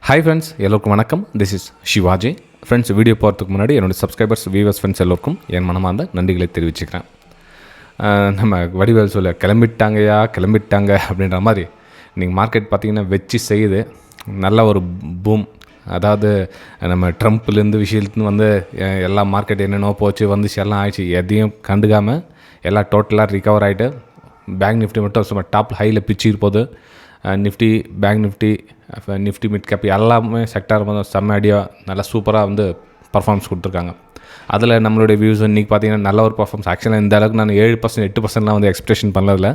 Hi friends, எல்லோருக்கும் வணக்கம். This is Shivaji. Friends, video போகிறதுக்கு முன்னாடி என்னோடய சப்ஸ்கிரைபர்ஸ், வியூவர்ஸ், ஃப்ரெண்ட்ஸ் எல்லோருக்கும் என் மனமார்ந்த நன்றிகளை தெரிவிச்சுக்கிறேன். நம்ம வடிவேல் சொல்ல கிளம்பிட்டாங்க அப்படின்ற மாதிரி இன்றைக்கி மார்க்கெட் பார்த்திங்கன்னா வச்சு செய்யுது. நல்ல ஒரு பூம். அதாவது நம்ம ட்ரம்ப்லேருந்து விஷயத்துலேருந்து வந்து எல்லா மார்க்கெட் என்னென்னோ போச்சு வந்துச்சு, எல்லாம் ஆயிடுச்சு. எதையும் கண்டுக்காமல் எல்லாம் டோட்டலாக ரிகவர் ஆகிட்டு பேங்க் நிஃப்டி மட்டும் சும்மா டாப் ஹையில் பிச்சுட்டு போகுது. Nifty, bank Nifty mid gap எல்லாமே செக்டார் வந்து செம்ம அடியாக நல்லா சூப்பராக வந்து பர்ஃபார்மன்ஸ் கொடுத்துருக்காங்க. அதில் நம்மளுடைய வியூஸ் இன்றைக்கி பார்த்திங்கன்னா நல்ல ஒரு பர்ஃபார்மன்ஸ். ஆக்சுவலாக இந்த அளவுக்கு நான் 7%, 8%லாம் வந்து எக்ஸ்பெக்டேஷன் பண்ணதில்ல.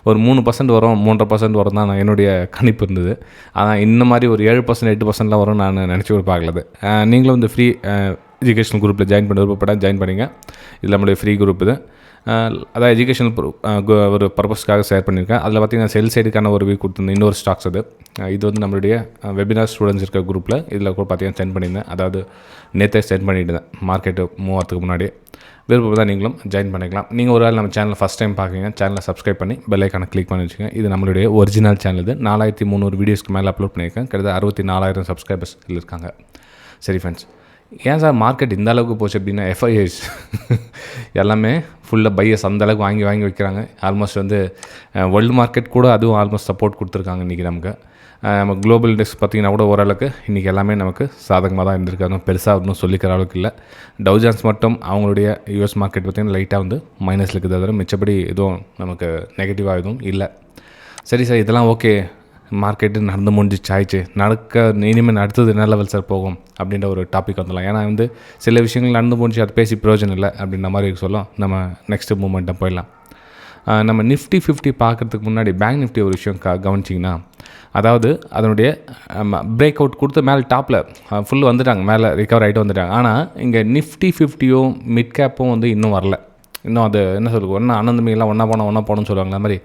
ஒரு 3% வரும், 3.5% வரும் தான் நான் என்னுடைய கணிப்பு இருந்தது. ஆனால் இந்த மாதிரி ஒரு 7%, 8%லாம் வரும் நான் நினச்சி கூட பார்க்கலது. நீங்களும் இந்த ஃப்ரீ எஜுகேஷனல் குரூப்பில் ஜாயின் பண்ண விருப்பப்பட ஜாயின் பண்ணிங்க. இது நம்மளுடைய ஃப்ரீ குரூப் இது. அதான் எஜுகேஷனல் ஒரு பர்பஸ்க்காக ஷேர் பண்ணியிருக்கேன். அதில் பார்த்திங்கன்னா செல் சைடுக்கான ஒரு வியூ கொடுத்துருந்தேன். இன்னொரு ஸ்டாக்ஸ் இது வந்து நம்மளுடைய வெபினார் ஸ்டூடெண்ட்ஸ் இருக்க குரூப்பில் இதில் கூட பார்த்திங்கன்னா சென்ட் பண்ணியிருந்தேன். அதாவது நேற்றே சென்ட் பண்ணிட்டு மார்க்கெட்டு மூவ் ஆகிறதுக்கு முன்னாடி. விருப்பம் தான் நீங்களும் ஜாயின் பண்ணிக்கலாம். நீங்கள் ஒரு நம்ம சேனலில் ஃபஸ்ட் டைம் பார்க்குறீங்க, சேனலை சப்ஸ்கிரைப் பண்ணி பெல் ஐக்கானை கிளிக் பண்ணி வச்சுக்கோங்க. இது நம்மளுடைய ஒரிஜினல் சேனல். இது 4300 வீடியோஸ்க்கு மேலே அப்லோட் பண்ணியிருக்கேன். கிட்டத்தட்ட 64,000 சப்ஸ்கிரைபர்ஸ் இருக்காங்க. சரி ஃப்ரெண்ட்ஸ், ஏன் சார் மார்க்கெட் இந்த அளவுக்கு போச்சு அப்படின்னா, எஃப்ஐஐஸ் எல்லாமே ஃபுல்லாக பையஸ் அந்தளவுக்கு வாங்கி வைக்கிறாங்க. ஆல்மோஸ்ட் வந்து வேர்ல்டு மார்க்கெட் கூட அதுவும் ஆல்மோஸ்ட் சப்போர்ட் கொடுத்துருக்காங்க. இன்றைக்கி நம்ம குளோபல் இண்டெக்ஸ் பார்த்திங்கன்னா கூட ஓரளவுக்கு இன்றைக்கி எல்லாமே நமக்கு சாதகமாக தான் இருந்திருக்காங்க. பெருசாக இன்னும் சொல்லிக்கிற அளவுக்கு இல்லை. டவுஜான்ஸ் மட்டும் அவங்களுடைய யூஎஸ் மார்க்கெட் பார்த்திங்கன்னா லைட்டாக வந்து மைனஸில் இருக்குது. தவிர மிச்சப்படி எதுவும் நமக்கு நெகட்டிவாக எதுவும் இல்லை. சரி சார், இதெல்லாம் ஓகே, மார்க்கெட்டு நடந்து முடிஞ்சிச்சு ஆயிடுச்சு, இனிமேல் அடுத்தது என்ன லெவல் சார் போகும் அப்படின்ற ஒரு டாபிக் வந்துடலாம். ஏன்னா வந்து சில விஷயங்கள் நடந்து முடிஞ்சு அது பேசி பிரயோஜனம் இல்லை அப்படின்ற மாதிரி சொல்லும். நம்ம நெக்ஸ்ட்டு மூமெண்ட்டை போயிடலாம். நம்ம நிஃப்டி 50 பார்க்குறதுக்கு முன்னாடி பேங்க் நிஃப்டி ஒரு விஷயம் கவனிச்சிங்கன்னா, அதாவது அதனுடைய பிரேக் அவுட் கொடுத்து மேலே டாப்பில் ஃபுல் வந்துட்டாங்க, மேலே ரிகவர் ஆகிட்டு வந்துட்டாங்க. ஆனால் இங்கே நிஃப்டி 50யும் மிட் கேப்பும் வந்து இன்னும் வரல. இன்னும் அது என்ன சொல்லுங்க, ஒன்றா அனந்தமிகெல்லாம் ஒன்றா போகணும்னு சொல்லுவாங்க. அந்த மாதிரி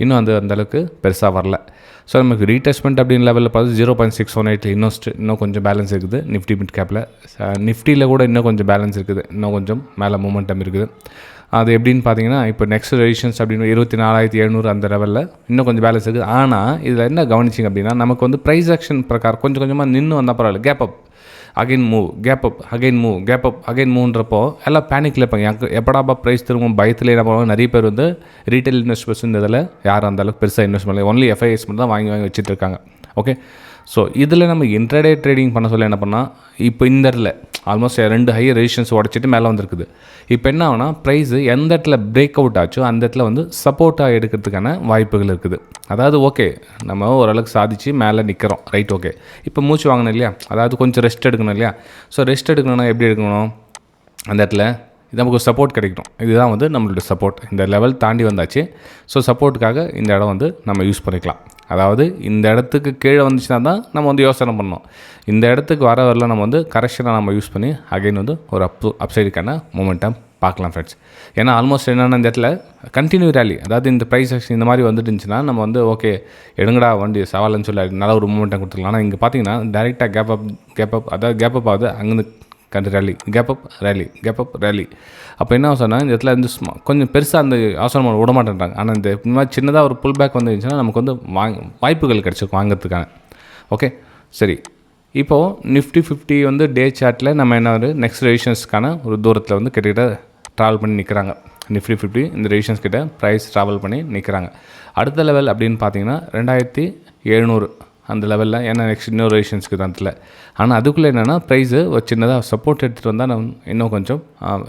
இன்னும் அந்தளவுக்கு பெருசாக வரல. ஸோ நமக்கு ரீடெஸ்ட்மெண்ட் அப்படின்னு லெவலில் பார்த்து 0.618 இன்னும் கொஞ்சம் பேலன்ஸ் இருக்குது நிஃப்டி மிட் கேப்பில். நிஃப்டியில் கூட இன்னும் கொஞ்சம் பேலன்ஸ் இருக்குது, இன்னும் கொஞ்சம் மேலே மூமெண்டம் இருக்குது. அது எப்படின்னு பார்த்தீங்கன்னா, இப்போ நெக்ஸ்ட் ரெசிஷன்ஸ் அப்படின்னு 24,700 அந்த லெவலில் இன்னும் கொஞ்சம் பேலன்ஸ் இருக்குது. ஆனால் இதில் என்ன கவனிச்சிங்க அப்படின்னா, நமக்கு வந்து ப்ரைஸ் ஆக்ஷன் பிரகாரம் கொஞ்சம் கொஞ்சமாக நின்று வந்தால் பரவாயில்ல. Gap up again move, gap up again மூவ்ன்றப்போ எல்லாம் பேனிக்கில் இருப்பாங்க. எப்படாப்பா ப்ரைஸ் திரும்பும் பயத்தில் என்ன பண்ணுவாங்க. நிறைய பேர் வந்து ரீட்டைல் இன்வெஸ்டர்ஸ் இந்த இதில் யாரும் அந்தளவுக்கு பெருசாக இன்வெஸ்ட் பண்ணல. ஒன்லி எஃப்ஐஎஸ் மட்டும் தான் வாங்கி வச்சுட்டு இருக்காங்க. ஓகே, ஸோ இதில் நம்ம இன்ட்ராடே ட்ரேடிங் பண்ண சொல்ல என்ன பண்ணால், இப்போ இந்த இடத்துல ஆல்மோஸ்ட் 2 ஹை ரெசிஸ்டன்ஸ் உடச்சிட்டு மேலே வந்திருக்குது. இப்போ என்ன ஆகுனா, ப்ரைஸு எந்த இடத்துல பிரேக் அவுட் ஆச்சோ அந்த இடத்துல வந்து சப்போர்ட்டாக எடுக்கிறதுக்கான வாய்ப்புகள் இருக்குது. அதாவது ஓகே, நம்ம ஓரளவுக்கு சாதிச்சு மேலே நிற்கிறோம், ரைட், ஓகே. இப்போ மூச்சு வாங்கணும் இல்லையா, அதாவது கொஞ்சம் ரெஸ்ட் எடுக்கணும் இல்லையா. ஸோ ரெஸ்ட் எடுக்கணும்னா எப்படி எடுக்கணும், அந்த இடத்துல நமக்கு சப்போர்ட் கிடைக்கணும். இதுதான் வந்து நம்மளோட சப்போர்ட். இந்த லெவல் தாண்டி வந்தாச்சு. ஸோ சப்போர்ட்டுக்காக இந்த இடம் வந்து நம்ம யூஸ் பண்ணிக்கலாம். அதாவது இந்த இடத்துக்கு கீழே வந்துச்சுன்னா தான் நம்ம வந்து யோசனை பண்ணோம். இந்த இடத்துக்கு வரல நம்ம வந்து கரெக்ஷனாக நம்ம யூஸ் பண்ணி அகைன் வந்து ஒரு அப்சைடுக்கான மூமெண்டம் பார்க்கலாம் ஃப்ரெண்ட்ஸ். ஏன்னா ஆல்மோஸ்ட் என்னென்னா இந்த இடத்துல கண்டினியூ ரேலி, அதாவது இந்த ப்ரைஸ் ஆக்ஷன் இந்த மாதிரி வந்துட்டு இருந்துச்சுன்னா நம்ம வந்து ஓகே எடுங்கடா வண்டி சவால்னு சொல்லி நல்ல ஒரு மூமெண்டம் கொடுத்துக்கலாம். ஆனால் இங்கே பார்த்தீங்கன்னா டைரெக்டாக கேப் அப் அதாவது கேப் அப் ஆகுது. அங்கேருந்து ரேலி, கேப் அப் ரேலி. அப்போ என்ன சொன்னால், இந்த இடத்துல வந்து கொஞ்சம் பெருசாக அந்த அவசரம் விட மாட்டேன்றாங்க. ஆனால் இந்த மாதிரி சின்னதாக ஒரு புல் பேக் வந்துருந்துச்சுன்னா நமக்கு வந்து வாய்ப்புகள் கிடச்சிருக்கும் வாங்கிறதுக்கான. ஓகே, சரி. இப்போது நிஃப்டி 50 வந்து டே சார்ட்டில் நம்ம என்ன ஒரு நெக்ஸ்ட் ரெசிஷன்ஸ்க்கான ஒரு தூரத்தில் வந்து கிட்டத்தட்ட ட்ராவல் பண்ணி நிற்கிறாங்க. நிஃப்டி 50 இந்த ரெசிஷன்ஸ் கிட்ட ப்ரைஸ் ட்ராவல் பண்ணி நிற்கிறாங்க. அடுத்த லெவல் அப்படின்னு பார்த்தீங்கன்னா 2700 அந்த லெவலில். ஏன்னா நெக்ஸ்ட் இன்னொரு ரெசிஷன்ஸ்க்கு தான் இல்லை. ஆனால் அதுக்குள்ளே என்னென்னா ப்ரைஸு ஒரு சின்னதாக சப்போர்ட் எடுத்துகிட்டு வந்தால் நம்ம இன்னும் கொஞ்சம்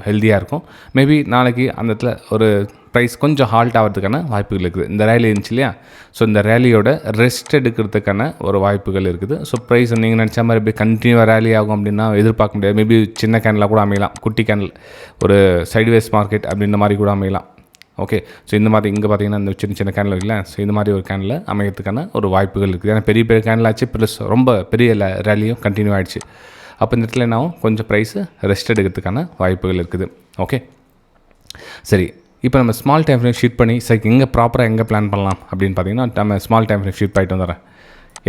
ஹெல்த்தியாக இருக்கும். மேபி நாளைக்கு அந்த இடத்துல ஒரு ப்ரைஸ் கொஞ்சம் ஹால்ட் ஆகிறதுக்கான வாய்ப்புகள் இருக்குது. இந்த ரேலி இருந்துச்சு இல்லையா, ஸோ இந்த ரேலியோட ரெஸ்ட் எடுக்கிறதுக்கான ஒரு வாய்ப்புகள் இருக்குது. ஸோ ப்ரைஸ் நீங்கள் நினச்ச மாதிரி எப்படி கண்டினியூவாக ரேலி ஆகும் அப்படின்னா எதிர்பார்க்க முடியாது. மேபி சின்ன கேனில் கூட அமையலாம், குட்டி கேனில் ஒரு சைட்வேஸ் மார்க்கெட் அப்படின்ற மாதிரி கூட அமையலாம். ஓகே, ஸோ இந்த மாதிரி இங்கே பார்த்தீங்கன்னா இந்த சின்ன கேனில் இருக்குல்ல, ஸோ இந்த மாதிரி ஒரு கேனில் அமைக்கிறதுக்கான ஒரு வாய்ப்புகள் இருக்குது. ஏன்னா பெரிய கேனில் ஆச்சு, ப்ளஸ் ரொம்ப பெரிய ரேலியும் கண்டினியூ ஆகிடுச்சு. அப்போ இந்த இடத்துல என்னாகும், கொஞ்சம் ப்ரைஸு ரெஸ்ட் எடுக்கிறதுக்கான வாய்ப்புகள் இருக்குது. ஓகே, சரி. இப்போ நம்ம ஸ்மால் டைம் ஃப்ரேம் ஷீட் பண்ணி சரி எங்கே ப்ராப்பராக எங்கே பிளான் பண்ணலாம் அப்படின்னு பார்த்தீங்கன்னா, நம்ம ஸ்மால் டைம் ஃப்ரேம் ஷீட் போயிட்டு வந்துடுறேன்.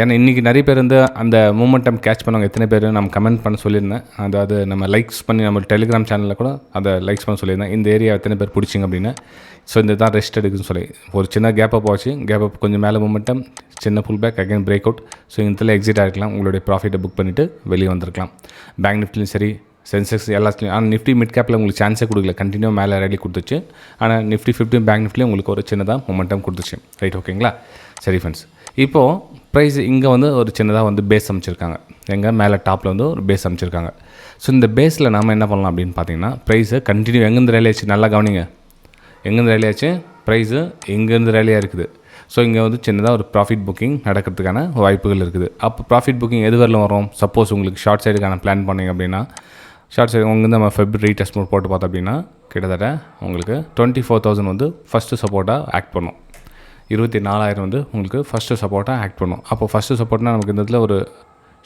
ஏன்னா இன்றைக்கி நிறைய பேர் வந்து அந்த மூமெண்டம் கேட்ச் பண்ணவங்க எத்தனை பேர் நம்ம கமெண்ட் பண்ண சொல்லியிருந்தேன். அதாவது நம்ம லைக்ஸ் பண்ணி நம்ம டெலிகிராம் சேனலில் கூட அதை லைக்ஸ் பண்ண சொல்லியிருந்தேன். இந்த ஏரியா எத்தனை பேர் பிடிச்சிங்க அப்படின்னு. ஸோ இந்த தான் ரெஸ்ட் எடுக்குன்னு சொல்லி ஒரு சின்ன கேப் அப் ஆச்சு. கேப் அப் கொஞ்சம் மேலே மூமெண்டம், சின்ன pull back, again break out. So இதில் எக்ஸிட் ஆகிருக்கலாம், உங்களுடைய ப்ராஃபிட்டை புக் பண்ணிவிட்டு வெளியே வந்திருக்கலாம். பேங்க் நிஃப்டிலையும் சரி, சென்செக்ஸ் எல்லாத்துலையும். ஆனால் நிஃப்டி மிட் கேப்பில் உங்களுக்கு சான்ஸே கொடுக்கல, கண்டினியூ மேலே ரேலி கொடுத்துச்சு. ஆனால் நிஃப்டி 50 பேங்க் நிஃப்டிலையும் உங்களுக்கு ஒரு சின்னதாக மொமெண்டம் கொடுத்துச்சு. ரைட், ஓகேங்களா? சரி ஃப்ரெண்ட்ஸ், இப்போது ப்ரைஸ் இங்கே வந்து ஒரு சின்னதாக வந்து பேஸ் அமைச்சிருக்காங்க. எங்கே மேலே டாப்பில் வந்து ஒரு பேஸ் அமைச்சிருக்காங்க. ஸோ இந்த பேஸில் நம்ம என்ன பண்ணலாம் அப்படின்னு பார்த்தீங்கன்னா, ப்ரைஸை கண்டினியூ எங்கேருந்து ரேலி ஆச்சு நல்லா கவனிங்க. எங்கேருந்து ரேலி ஆச்சு? ப்ரைஸு இங்கேருந்து ரேலியாக இருக்குது. ஸோ இங்கே வந்து சின்னதாக ஒரு ப்ராஃபிட் புக்கிங் நடக்கிறதுக்கான வாய்ப்புகள் இருக்குது. அப்போ ப்ராஃபிட் புக்கிங் எது வரலும் வரும்? சப்போஸ் உங்களுக்கு ஷார்ட் சைடுக்கான பிளான் பண்ணிங்க அப்படின்னா, ஷார்ட் சைடு உங்களுக்கு நம்ம ஃபெப்ரவரி டெஸ்ட் மோட் போட்டு பார்த்தோம் அப்படின்னா கிட்டத்தட்ட உங்களுக்கு 24,000 வந்து ஃபஸ்ட்டு சப்போர்ட்டாக ஆக்ட் பண்ணும். 24,000 வந்து உங்களுக்கு ஃபஸ்ட்டு சப்போர்ட்டாக ஆக்ட் பண்ணும். அப்போ ஃபஸ்ட்டு சப்போர்ட்னால் நமக்கு இந்த இடத்துல ஒரு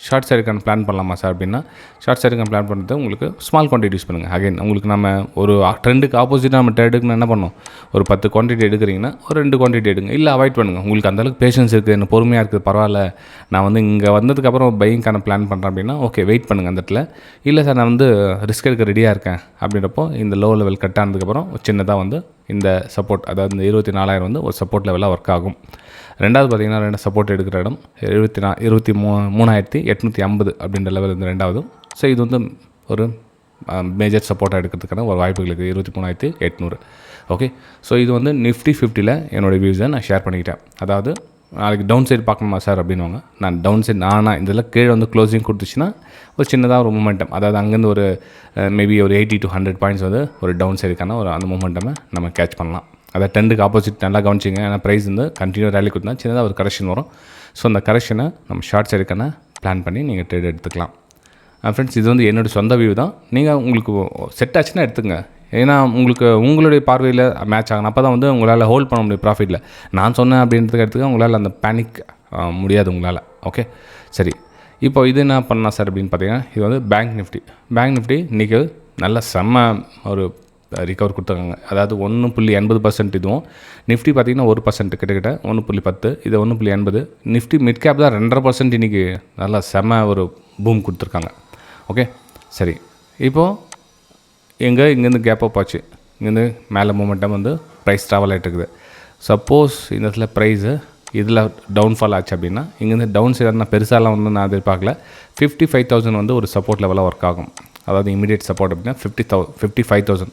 ஷார்ட் சைடுக்கான பிளான் பண்ணலாமா சார் அப்படின்னா, ஷார்ட் சைடுக்கான பிளான் பண்ணுறது உங்களுக்கு ஸ்மால் குவான்டிட்டி யூஸ் பண்ணுங்கள். அகைன் உங்களுக்கு நம்ம ஒரு ட்ரெண்டுக்கு ஆப்போசிட்டாக நம்ம ட்ரேடுக்குன்னு என்ன பண்ணோம்? ஒரு 10 குவான்டிட்டி எடுக்கிறீங்கன்னா ஒரு 2 குவான்டிட்டி எடுங்க, இல்லை அவாய்ட் பண்ணுங்கள். உங்களுக்கு அந்தளவுக்கு பேஷன்ஸ் இருக்குது, எனக்கு பொறுமையாக இருக்குது, பரவாயில்ல, நான் வந்து இங்கே வந்ததுக்கப்புறம் பையிங்கான பிளான் பண்ணுறேன் அப்படின்னா ஓகே வெயிட் பண்ணுங்கள் அந்த இடத்துல. இல்லை சார் நான் வந்து ரிஸ்க் எடுக்க ரெடியாக இருக்கேன் அப்படின்றப்போ இந்த லோ லெவல் கட் ஆனதுக்கப்புறம் சின்னதாக வந்து இந்த சப்போர்ட், அதாவது இந்த 24,000 வந்து ஒரு சப்போர்ட் லெவலாக ஒர்க் ஆகும். ரெண்டாவது பார்த்திங்கன்னா, ரெண்டு சப்போர்ட் எடுக்கிற இடம் 23,850 அப்படின்ற லெவல் இந்த ரெண்டாவது. ஸோ இது வந்து ஒரு மேஜர் சப்போர்ட்டாக எடுக்கிறதுக்கான ஒரு வாய்ப்புகள் இருக்குது. 23,800. ஓகே, ஸோ இது வந்து நிஃப்டி 50ல் என்னோடய வியூஸை நான் ஷேர் பண்ணிக்கிட்டேன். அதாவது நாளைக்கு டவுன் சைடு பார்க்கணுமா சார் அப்படின்வாங்க. நான் டவுன் சைடு இதில் கீழே வந்து க்ளோசிங் கொடுத்துச்சுன்னா ஒரு சின்னதாக ஒரு மூமெண்டம், அதாவது அங்கேருந்து ஒரு மேபி ஒரு 80 to 100 பாயிண்ட்ஸ் வந்து ஒரு டவுன் சைடுக்கான ஒரு அந்த மூமெண்ட்டமை நம்ம கேட்ச் பண்ணலாம். அதை ட்ரெண்டுக்கு ஆப்போசிட் நல்லா கவனிச்சிங்க. ஏன்னா ப்ரைஸ் வந்து கண்டினியூ ரேலி கொடுத்தா சின்னதாக ஒரு கரெக்ஷன் வரும். ஸோ அந்த கரெக்ஷனை நம்ம ஷார்ட் சைடுக்கான பிளான் பண்ணி நீங்கள் ட்ரேட் எடுத்துக்கலாம். ஃப்ரெண்ட்ஸ், இது வந்து என்னோடய சொந்த வியூ தான். நீங்கள் உங்களுக்கு செட் ஆச்சுன்னா எடுத்துங்க. ஏன்னா உங்களுக்கு உங்களுடைய பார்வையில் மேட்ச் ஆகணும். அப்போ தான் வந்து உங்களால் ஹோல்ட் பண்ண முடியும் ப்ராஃபிட்டில். நான் சொன்னேன் அப்படின்றதுக்கு எடுத்துக்க உங்களால் அந்த பேனிக் முடியாது உங்களால். ஓகே, சரி. இப்போ இது என்ன பண்ணலாம் சார் அப்படின்னு பார்த்தீங்கன்னா, இது வந்து பேங்க் நிஃப்டி இன்றைக்கி நல்ல செம்ம ஒரு ரிகவர் கொடுத்துருக்காங்க. அதாவது 1.80% இதுவும். நிஃப்டி பார்த்திங்கன்னா 1% கிட்டத்தட்ட 1.10, இது 1.80. நிஃப்டி மிட் கேப் தான் 2.5% இன்றைக்கி நல்லா செம்ம ஒரு பூம் கொடுத்துருக்காங்க. ஓகே, சரி. இப்போது இங்கேருந்து கேப் அப் ஆச்சு, இங்கேருந்து மேலே மூமெண்டம் வந்து ப்ரைஸ் ட்ராவல் ஆகிட்டு இருக்குது. சப்போஸ் இந்த இடத்துல ப்ரைஸு இதில் டவுன்ஃபால் ஆச்சு அப்படின்னா, இங்கேருந்து டவுன் சைடாக நான் பெருசாலாம் வந்து நான் எதிர்பார்க்கல. 55,000 வந்து ஒரு சப்போர்ட் லெவலாக ஒர்க் ஆகும். அதாவது இமீடியட் சப்போர்ட் அப்படின்னா 55,000.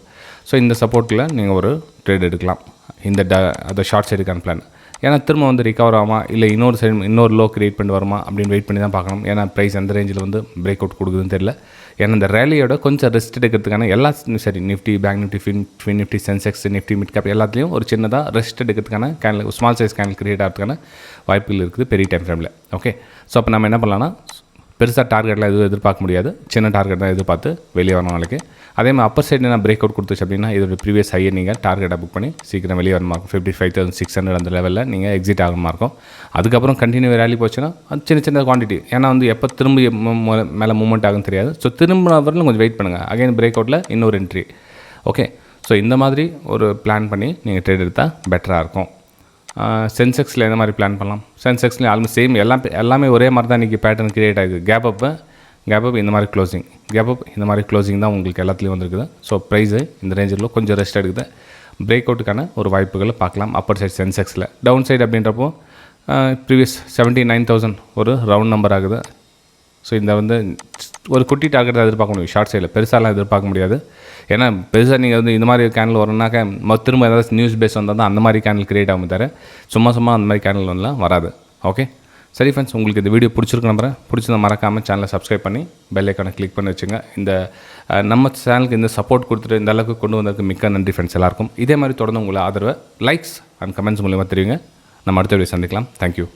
ஸோ இந்த சப்போர்ட்டில் நீங்கள் ஒரு ட்ரேட் எடுக்கலாம், இந்த அதை ஷார்ட் சைடுக்கான பிளான். ஏன்னா திரும்ப வந்து ரிகவர் ஆகுமா, இல்லை இன்னொரு லோ கிரியேட் பண்ணி வருமா அப்படின்னு வெயிட் பண்ணி தான் பார்க்கணும். ஏன்னா ப்ரைஸ் எந்த ரேஞ்சில் வந்து பிரேக் அவுட் கொடுக்குதுன்னு தெரியல. ஏன்னா இந்த ரேலியோட கொஞ்சம் ரெஸ்ட் எடுக்கிறதுக்கான எல்லா சரி Nifty, bank Nifty, fin Nifty, Sensex, Nifty mid cap எல்லாத்துலேயும் ஒரு சின்னதாக ரெஸ்ட் எடுக்கிறதுக்கான candle, small size candle create ஆகிறதுக்கான வாய்ப்புகள் இருக்குது பெரிய டைம் ஃப்ரேமில். ஓகே, ஸோ அப்போ நம்ம என்ன பண்ணலாம்னா, பெருசாக டார்கெட்லாம் எதுவும் எதிர்பார்க்க முடியாது, சின்ன டார்கெட் தான் எதிர்பார்த்து வெளியே வரணும் நாளைக்கு. அதே மாதிரி அப்பர் சைடு நான் பிரேக் அவுட் கொடுத்துச்சு அப்படின்னா இதோட ப்ரீவியஸ் ஹையை நீங்கள் டார்கெட்டாக புக் பண்ணி சீக்கிரம் வெளியே வரமா இருக்கும். 55,600 அந்த லெவலில் நீங்கள் எக்ஸிட் ஆகணுமா இருக்கும். அதுக்கப்புறம் கண்டினியூ ரேலி போச்சுன்னா அது சின்ன குவான்டிட்டி. ஏன்னா வந்து எப்போ திரும்ப மேலே மூவ்மெண்ட் ஆகுன்னு தெரியாது. ஸோ திரும்ப வரலும் கொஞ்சம் வெயிட் பண்ணுங்கள். அகைன் பிரேக் அவுட்டில் இன்னொரு என்ட்ரி. ஓகே, ஸோ இந்த மாதிரி ஒரு பிளான் பண்ணி நீங்கள் ட்ரேட் எடுத்தால் பெட்டராக இருக்கும். சென்செக்ஸில் எந்த மாதிரி பிளான் பண்ணலாம்? சென்செக்ஸ்லேயும் ஆல்மோஸ்ட் சேம், எல்லாமே ஒரே மாதிரி தான் இன்றைக்கி பேட்டர்ன் கிரியேட் ஆகுது. கேப் அப் இந்த மாதிரி க்ளோசிங், இந்த மாதிரி க்ளோசிங் தான் உங்களுக்கு எல்லாத்துலேயும் வந்துருக்குது. ஸோ ப்ரைஸு இந்த ரேஞ்சில் கொஞ்சம் ரெஸ்ட் எடுக்குது. பிரேக் அவுட்டுக்கான ஒரு வாய்ப்புகளை பார்க்கலாம் அப்பர் சைட் சென்செக்ஸில். டவுன் சைடு அப்படின்றப்போ ப்ரீவியஸ் 79,000 ஒரு ரவுண்ட் நம்பர் ஆகுது. ஸோ இந்த வந்து ஒரு குட்டி டார்கெட் எதிர்பார்க்க முடியும் ஷார்ட் சைடில், பெருசாலாம் எதிர்பார்க்க முடியாது. ஏன்னா பெருசாக நீங்கள் வந்து இந்த மாதிரி கேனல் வரணுன்னாக்க திரும்ப ஏதாவது நியூஸ் பேஸ் வந்தால் தான் அந்த மாதிரி கேனல் கிரியேட் ஆகும் தவிர சும்மா அந்த மாதிரி கேனல் வரலாம் வராது. ஓகே, சரி ஃப்ரெண்ட்ஸ், உங்களுக்கு இந்த வீடியோ பிடிச்சிருக்கு நம்புறேன். பிடிச்சதை மறக்காமல் சேனலை சப்ஸ்கிரைப் பண்ணி பெல் ஐக்கானை கிளிக் பண்ணி வச்சுங்க. இந்த நம்ம சேனலுக்கு இந்த சப்போர்ட் கொடுத்துட்டு இந்த அளவுக்கு கொண்டு வந்ததுக்கு மிக்க நன்றி ஃப்ரெண்ட்ஸ் எல்லாருக்கும். இதே மாதிரி தொடர்ந்து உங்களை ஆதரவை லைக்ஸ் அண்ட் கமெண்ட்ஸ் மூலிமா தெரியுங்க. நம்ம அடுத்த வீடியோ சந்திக்கலாம். தேங்க்யூ.